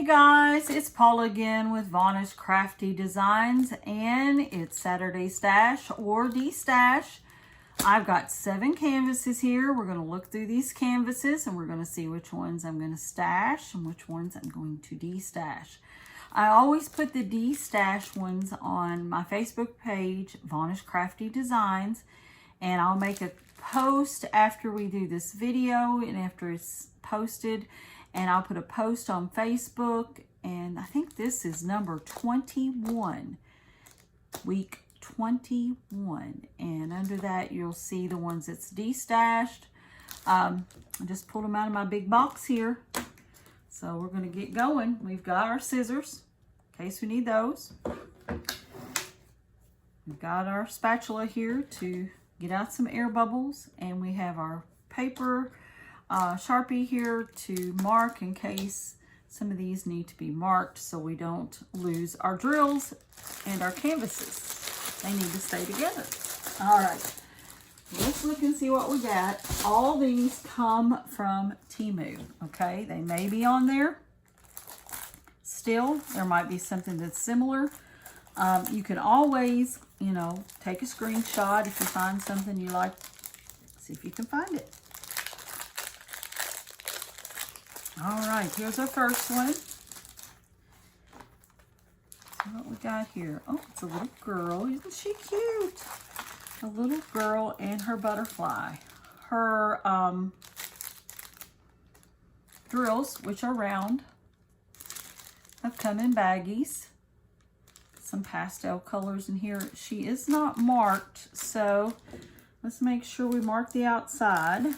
Hey guys, it's Paula again with Vonna's Crafty Designs, and it's Saturday Stash or Destash. I've got 7 canvases here. We're going to look through these canvases and we're going to see which ones I'm going to stash and which ones I'm going to destash. I always put the destash ones on my Facebook page, Vonna's Crafty Designs, and I'll make a post after we do this video and after it's posted. And I'll put a post on Facebook, and I think this is number 21, week 21. And under that, you'll see the ones that's destashed. I just pulled them out of my big box here. So we're going to get going. We've got our scissors, in case we need those. We've got our spatula here to get out some air bubbles, and we have our paper Sharpie here to mark in case some of these need to be marked so we don't lose our drills and our canvases. They need to stay together. All right, let's look and see what we got. All these come from Temu, okay? They may be on there still. There might be something that's similar. You can always, take a screenshot if you find something you like. See if you can find it. All right, here's our first one. See what we got here. Oh, it's a little girl. Isn't she cute? A little girl and her butterfly. Her drills, which are round, have come in baggies. Some pastel colors in here. She is not marked, so let's make sure we mark the outside.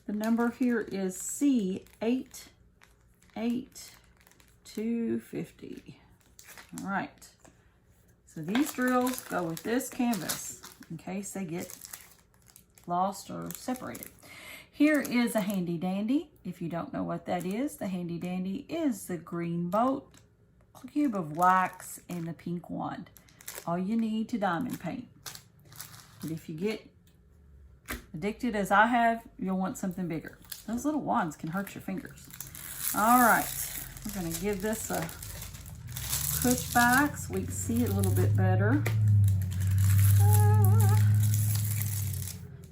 The number here is C88250. All right. So these drills go with this canvas in case they get lost or separated. Here is a handy dandy. If you don't know what that is, the handy dandy is the green boat, cube of wax, and the pink wand. All you need to diamond paint. But if you get addicted as I have, you'll want something bigger. Those little wands can hurt your fingers. All right, we're going to give this a push back so we can see it a little bit better.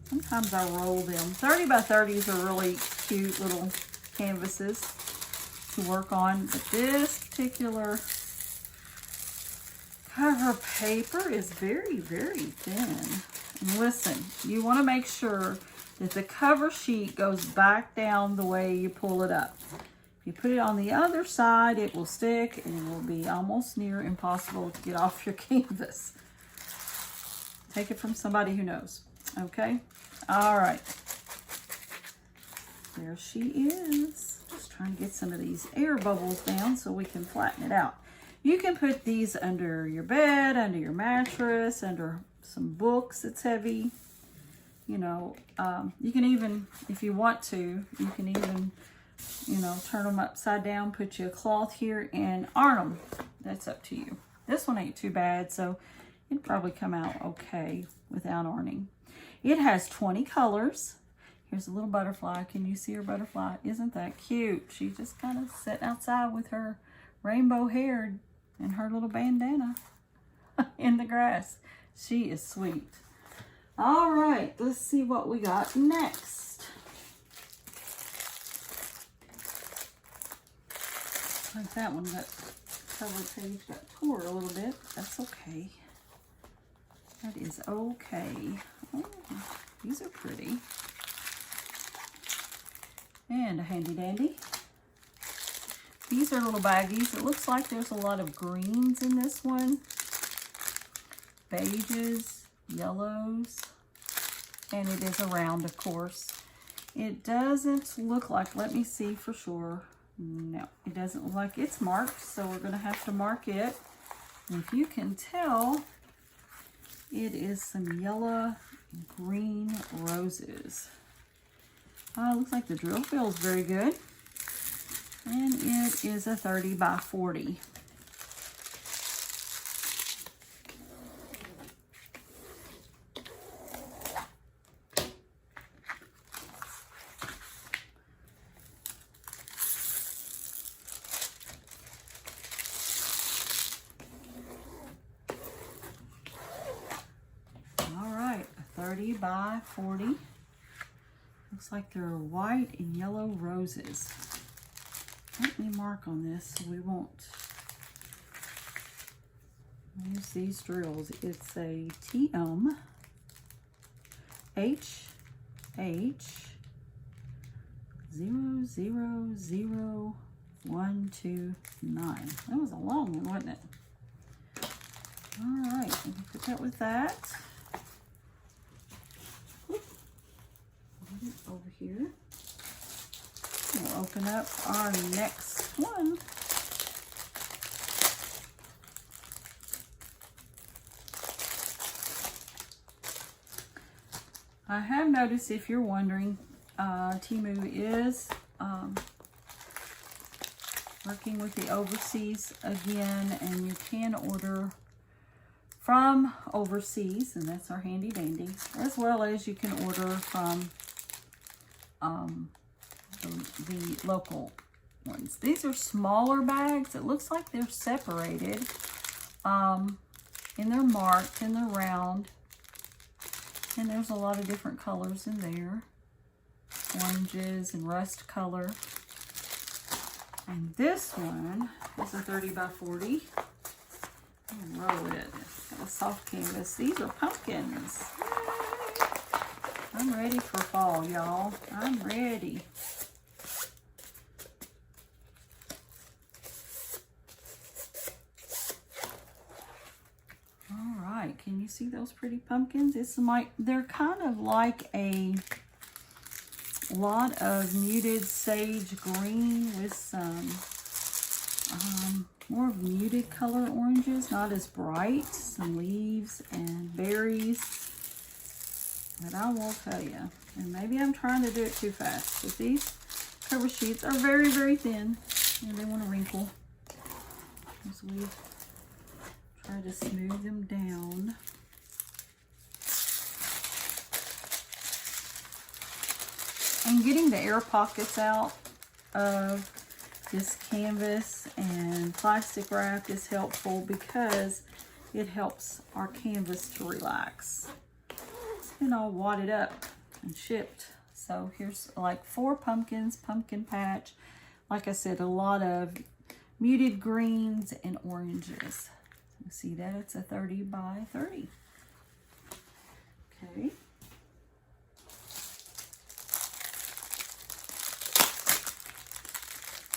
Sometimes I roll them. 30 by 30s are really cute little canvases to work on, but this particular cover paper is very, very thin. And listen, you want to make sure that the cover sheet goes back down the way you pull it up. If you put it on the other side, it will stick and it will be almost near impossible to get off your canvas. Take it from somebody who knows, okay? All right. There she is. Just trying to get some of these air bubbles down so we can flatten it out. You can put these under your bed, under your mattress, under some books. It's heavy. You can even, if you want to, you can even, turn them upside down, put you a cloth here and iron them. That's up to you. This one ain't too bad, so it'd probably come out okay without ironing. It has 20 colors. Here's a little butterfly. Can you see her butterfly? Isn't that cute? She's just kind of sitting outside with her rainbow hair and her little bandana in the grass. She is sweet. All right, let's see what we got next. Like that one, that cover page got tore a little bit. That's okay. That is okay. Oh, these are pretty. And a handy dandy. These are little baggies. It looks like there's a lot of greens in this one. Beiges, yellows, and it is a round, of course. It doesn't look like, let me see for sure. No, it doesn't look like it's marked, so we're going to have to mark it. And if you can tell, it is some yellow green roses. Looks like the drill feels very good. And it is a 30 by 40. by 40. Looks like they're white and yellow roses. Let me mark on this so we won't use these drills. It's a TM HH0000129. That was a long one, wasn't it? All right, let me put that with that. Put it over here. We'll open up our next one. I have noticed, if you're wondering, Temu is working with the overseas again, and you can order from overseas, and that's our handy dandy, as well as you can order from the local ones. These are smaller bags. It looks like they're separated, and they're marked and they're round, and there's a lot of different colors in there, oranges and rust color. And this one is a 30 by 40. Roll it. It's got a soft canvas. These are pumpkins. Yay. I'm ready for fall, y'all. I'm ready. All right, can you see those pretty pumpkins? They're kind of like a lot of muted sage green with some more of muted color oranges, not as bright. Some leaves and berries. But I will tell you, and maybe I'm trying to do it too fast, but these cover sheets are very, very thin, and they want to wrinkle as we try to smooth them down. And getting the air pockets out of this canvas and plastic wrap is helpful because it helps our canvas to relax. It's been all wadded up and shipped. So here's like 4 pumpkins, pumpkin patch. Like I said, a lot of muted greens and oranges. You see that? It's a 30 by 30. Okay.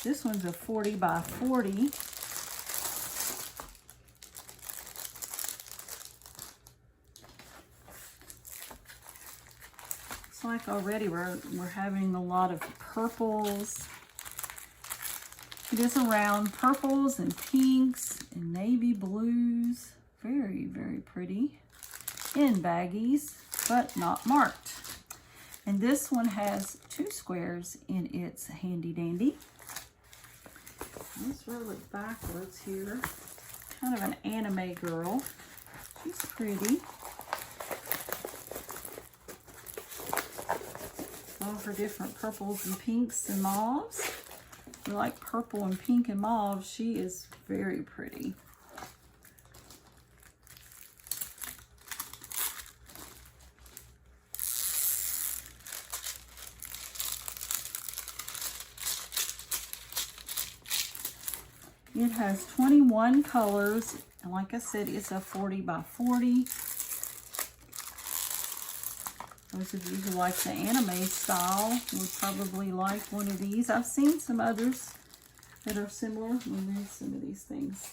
This one's a 40 by 40. Looks like already we're having a lot of purples. It is around purples and pinks and navy blues. Very, very pretty. In baggies, but not marked. And this one has 2 squares in its handy dandy. Let's roll it backwards here. Kind of an anime girl. She's pretty. All her different purples and pinks and mauves. If you like purple and pink and mauve, she is very pretty. It has 21 colors, and like I said, it's a 40 by 40. Those of you who like the anime style would probably like one of these. I've seen some others that are similar. Let me move some of these things.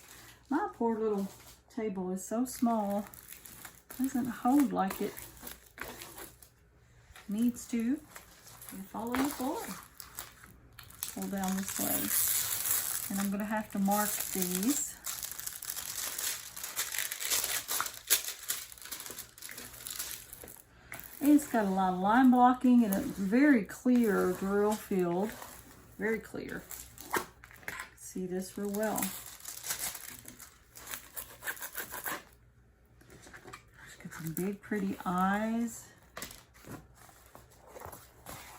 My poor little table is so small, it doesn't hold like it needs to. You fall on the floor. Pull down this way. And I'm going to have to mark these. It's got a lot of line blocking and a very clear drill field. Very clear. See this real well. It's got some big pretty eyes.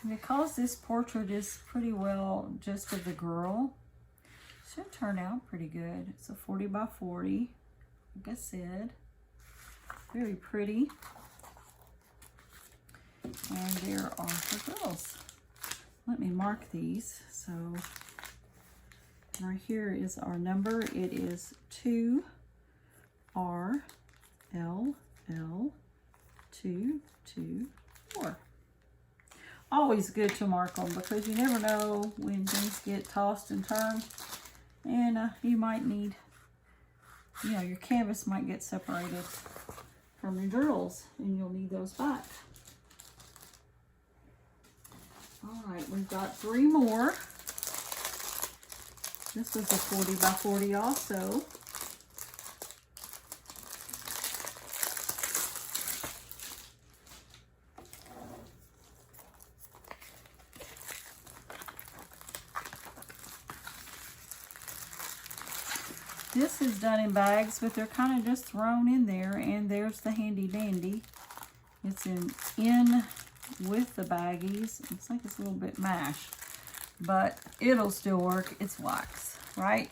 And because this portrait is pretty well just of the girl, should turn out pretty good. It's a 40 by 40, like I said. Very pretty. And there are her girls. Let me mark these. So right here is our number. It is 2RLL224. Always good to mark them because you never know when things get tossed and turned, and you might need, your canvas might get separated from your drills and you'll need those back. All right, we've got 3 more. This was a 40 by 40 also. This is done in bags, but they're kind of just thrown in there, and there's the handy dandy. It's in with the baggies. Looks like it's a little bit mashed, but it'll still work. It's wax, right?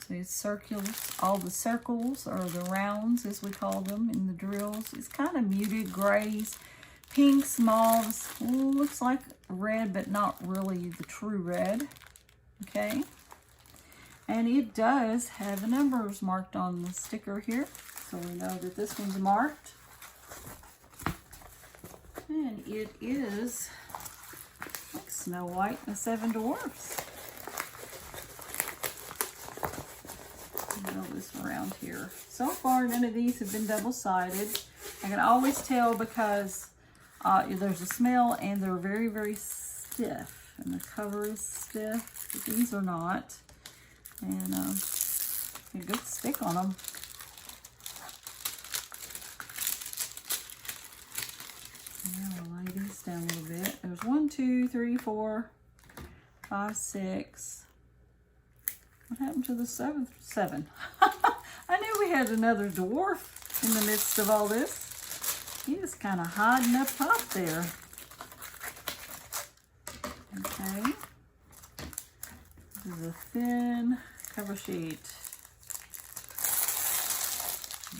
So it's circulars, all the circles, or the rounds as we call them in the drills. It's kind of muted grays, pinks, mauves. Ooh, looks like red, but not really the true red. Okay. And it does have the numbers marked on the sticker here, so we know that this one's marked. And it is like Snow White and the 7 Dwarfs. Roll this around here. So far, none of these have been double-sided. I can always tell because there's a smell, and they're very, very stiff. And the cover is stiff, but these are not. And a good stick on them. Now I'll lay these down a little bit. There's 1, 2, 3, 4, 5, 6. What happened to the 7th? 7. I knew we had another dwarf in the midst of all this. He is kind of hiding up top there. Okay. This is a thin cover sheet.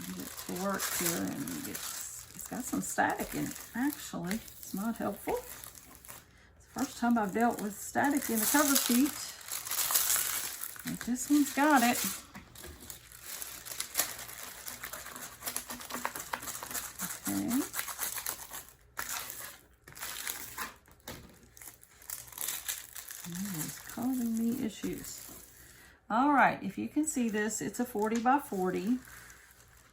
Get it to work here, and it's got some static in it. Actually, it's not helpful. It's the first time I've dealt with static in the cover sheet. But this one's got it. Okay. It's causing me issues. All right, if you can see this, it's a 40 by 40.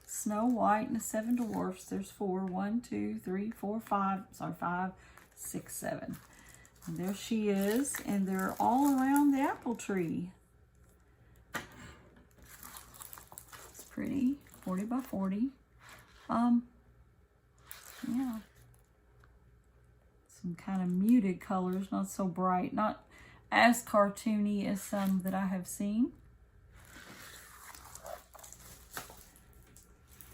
Snow White and the 7 Dwarfs. There's 4. 1, 2, 3, 4, 5. Sorry, 5, 6, 7. And there she is, and they're all around the apple tree. It's pretty. 40 by 40. Yeah. Some kind of muted colors, not so bright, not as cartoony as some that I have seen.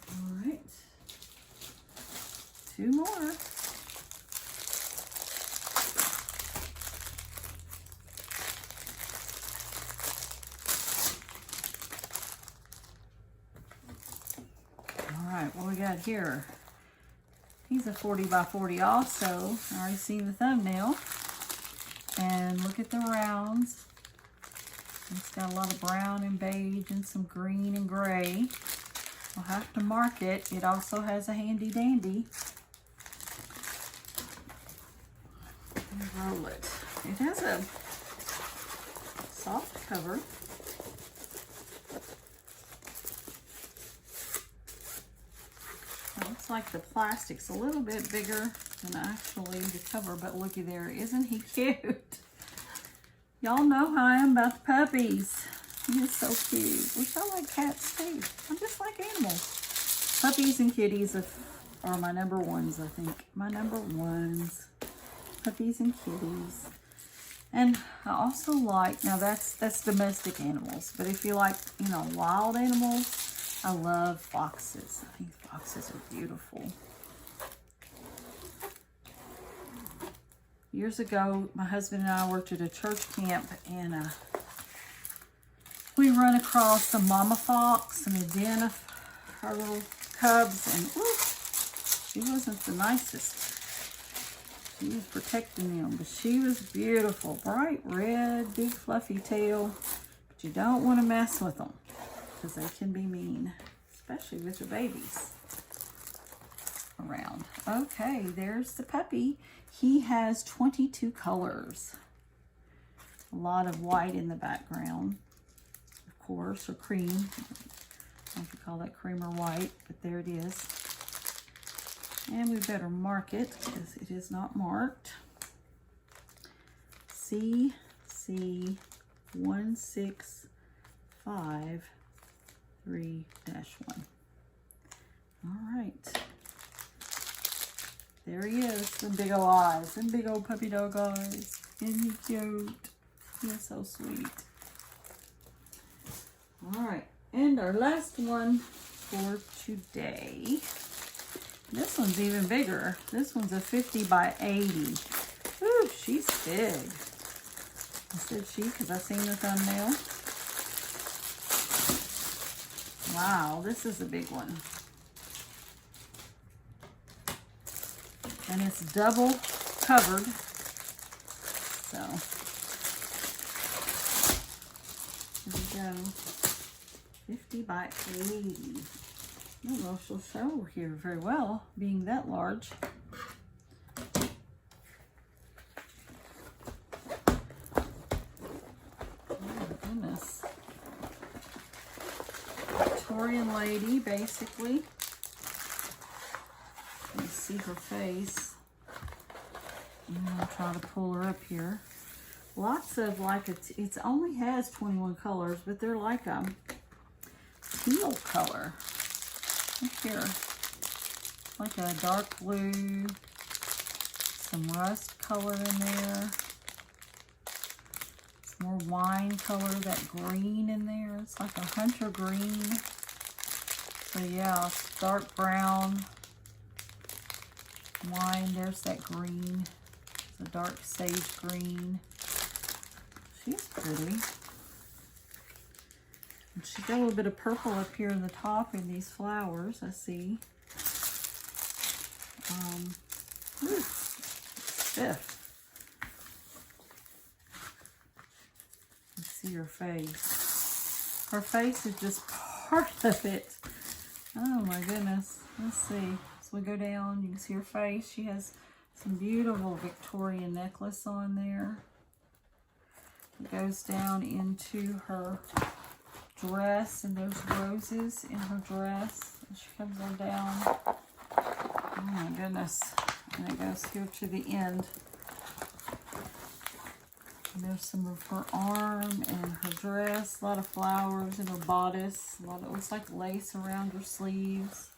All right, 2 more. All right, what we got here? He's a 40 by 40 also. I already seen the thumbnail. And look at the rounds. It's got a lot of brown and beige and some green and gray. I'll have to mark it. It also has a handy dandy. And roll it. It has a soft cover. It looks like the plastic's a little bit bigger than actually the cover, but looky there. Isn't he cute? Y'all know how I am about the puppies. He is so cute. Which I like cats too. I just like animals. Puppies and kitties are my number ones, I think. My number ones. Puppies and kitties. And I also like, now that's domestic animals, but if you like, wild animals, I love foxes. I think foxes are beautiful. Years ago, my husband and I worked at a church camp, and we run across a mama fox and a den of her little cubs, and she wasn't the nicest. He was protecting them, but she was beautiful. Bright red, big fluffy tail. But you don't want to mess with them because they can be mean, especially with the babies around. Okay, there's the puppy. He has 22 colors. A lot of white in the background, of course, or cream. I don't know if you call that cream or white, but there it is. And we better mark it because it is not marked. CC16553-1. All right. There he is, the big old eyes, and big old puppy dog eyes. Isn't he cute? He's so sweet. All right, and our last one for today. This one's even bigger. This one's a 50 by 80. Ooh, she's big. I said she because I seen the thumbnail. Wow, this is a big one. And it's double covered. So, here we go. 50 by 80. I don't know if she'll show here very well, being that large. Oh my goodness. Victorian lady, basically. You can see her face. I'm gonna try to pull her up here. Lots of like, it only has 21 colors, but they're like a teal color. Look here, like a dark blue, some rust color in there, some more wine color, that green in there. It's like a hunter green. So yeah, dark brown, wine, there's that green. It's a dark sage green. She's pretty. And she's got a little bit of purple up here in the top in these flowers, I see. Stiff. Let's see her face. Her face is just part of it. Oh my goodness. Let's see. So we go down, you can see her face. She has some beautiful Victorian necklace on there. It goes down into her dress, and there's roses in her dress. And she comes on down. Oh my goodness. And it goes here to the end. And there's some of her arm and her dress. A lot of flowers in her bodice. A lot of, it looks like lace around her sleeves.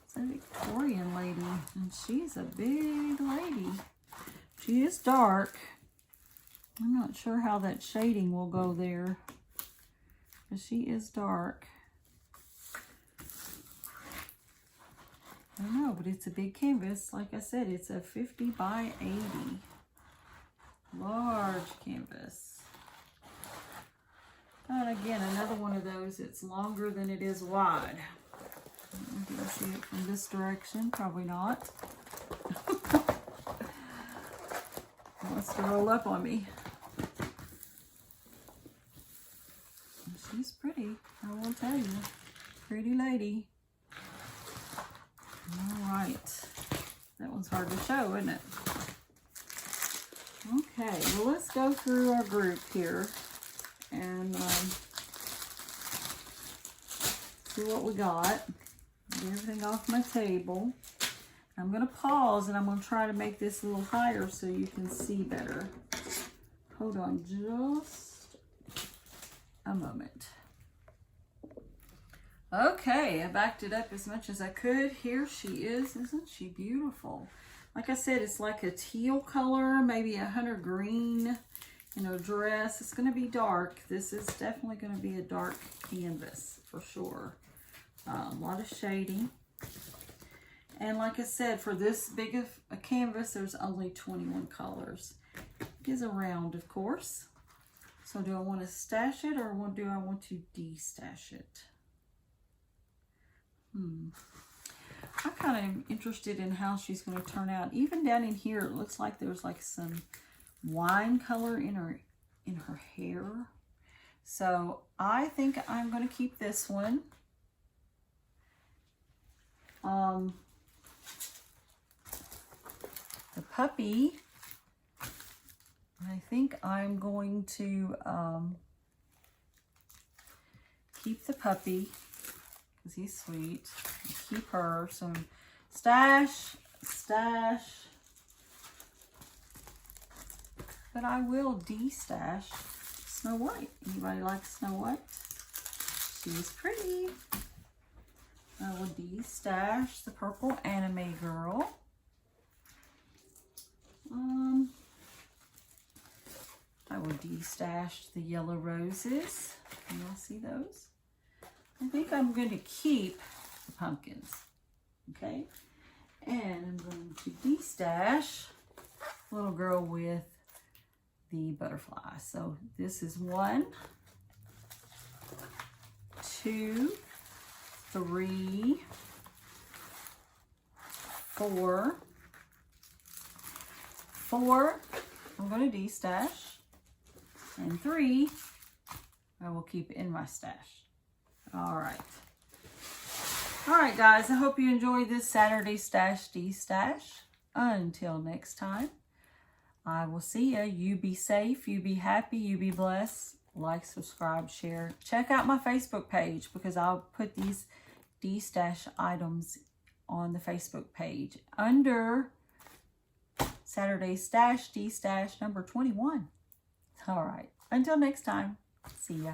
It's a Victorian lady, and she's a big lady. She is dark. I'm not sure how that shading will go there, but she is dark. I don't know, but it's a big canvas. Like I said, it's a 50 by 80. Large canvas. And again, another one of those, it's longer than it is wide. I don't know if you'll see it from this direction. Probably not. It wants to roll up on me. And she's pretty, I will tell you. Pretty lady. All right. That one's hard to show, isn't it? Okay, well, let's go through our group here and see what we got. Get everything off my table. I'm going to pause and I'm going to try to make this a little higher so you can see better. Hold on just a moment. Okay, I backed it up as much as I could. Here she is. Isn't she beautiful? Like I said, it's like a teal color, maybe a hunter green in her dress. It's going to be dark. This is definitely going to be a dark canvas for sure. A lot of shading. And like I said, for this big of a canvas, there's only 21 colors. It is a round, of course. So do I want to stash it or do I want to destash it? I'm kind of interested in how she's going to turn out. Even down in here, it looks like there's like some wine color in her hair. So I think I'm going to keep this one. The puppy, I think I'm going to keep the puppy because he's sweet. Keep her. So stash. But I will de-stash Snow White. Anybody like Snow White? She's pretty. I will de-stash the purple anime girl. I will de-stash the yellow roses. Can y'all see those? I think I'm going to keep the pumpkins. Okay? And I'm going to de-stash the little girl with the butterfly. So this is 1, 2, 3, 4. 4, I'm going to de-stash. And 3, I will keep in my stash. All right. All right, guys. I hope you enjoyed this Saturday Stash de-stash. Until next time, I will see you. You be safe. You be happy. You be blessed. Like, subscribe, share. Check out my Facebook page because I'll put these de-stash items on the Facebook page under Saturday Stash de-stash number 21. All right. Until next time. See ya.